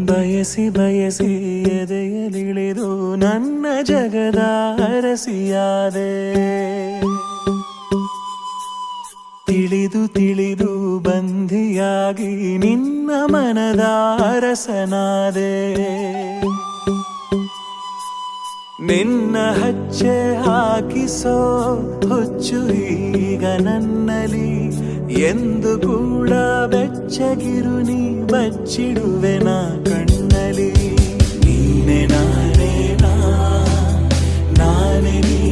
ಬಯಸಿ ಬಯಸಿ ಎದೆಯಲಿಳಿದು ನನ್ನ ಜಗದ ಅರಸಿಯಾದೆ. ತಿಳಿದು ತಿಳಿದು ಬಂಧಿಯಾಗಿ ನಿನ್ನ ಮನದ ಅರಸನಾದೆ. ನಿನ್ನ ಹಚ್ಚೆ ಹಾಕಿಸೋ ಹುಚ್ಚು ಈಗ ನನ್ನಲ್ಲಿ ಎಂದು ಕೂಡ ಬೆಚ್ಚಗಿರು ನೀ ಬಚ್ಚಿಡುವೆ ನಾ ಕಣ್ಣಲ್ಲಿ. ನೀನೆ ನಾನೇ ನಾನೇ ನೀ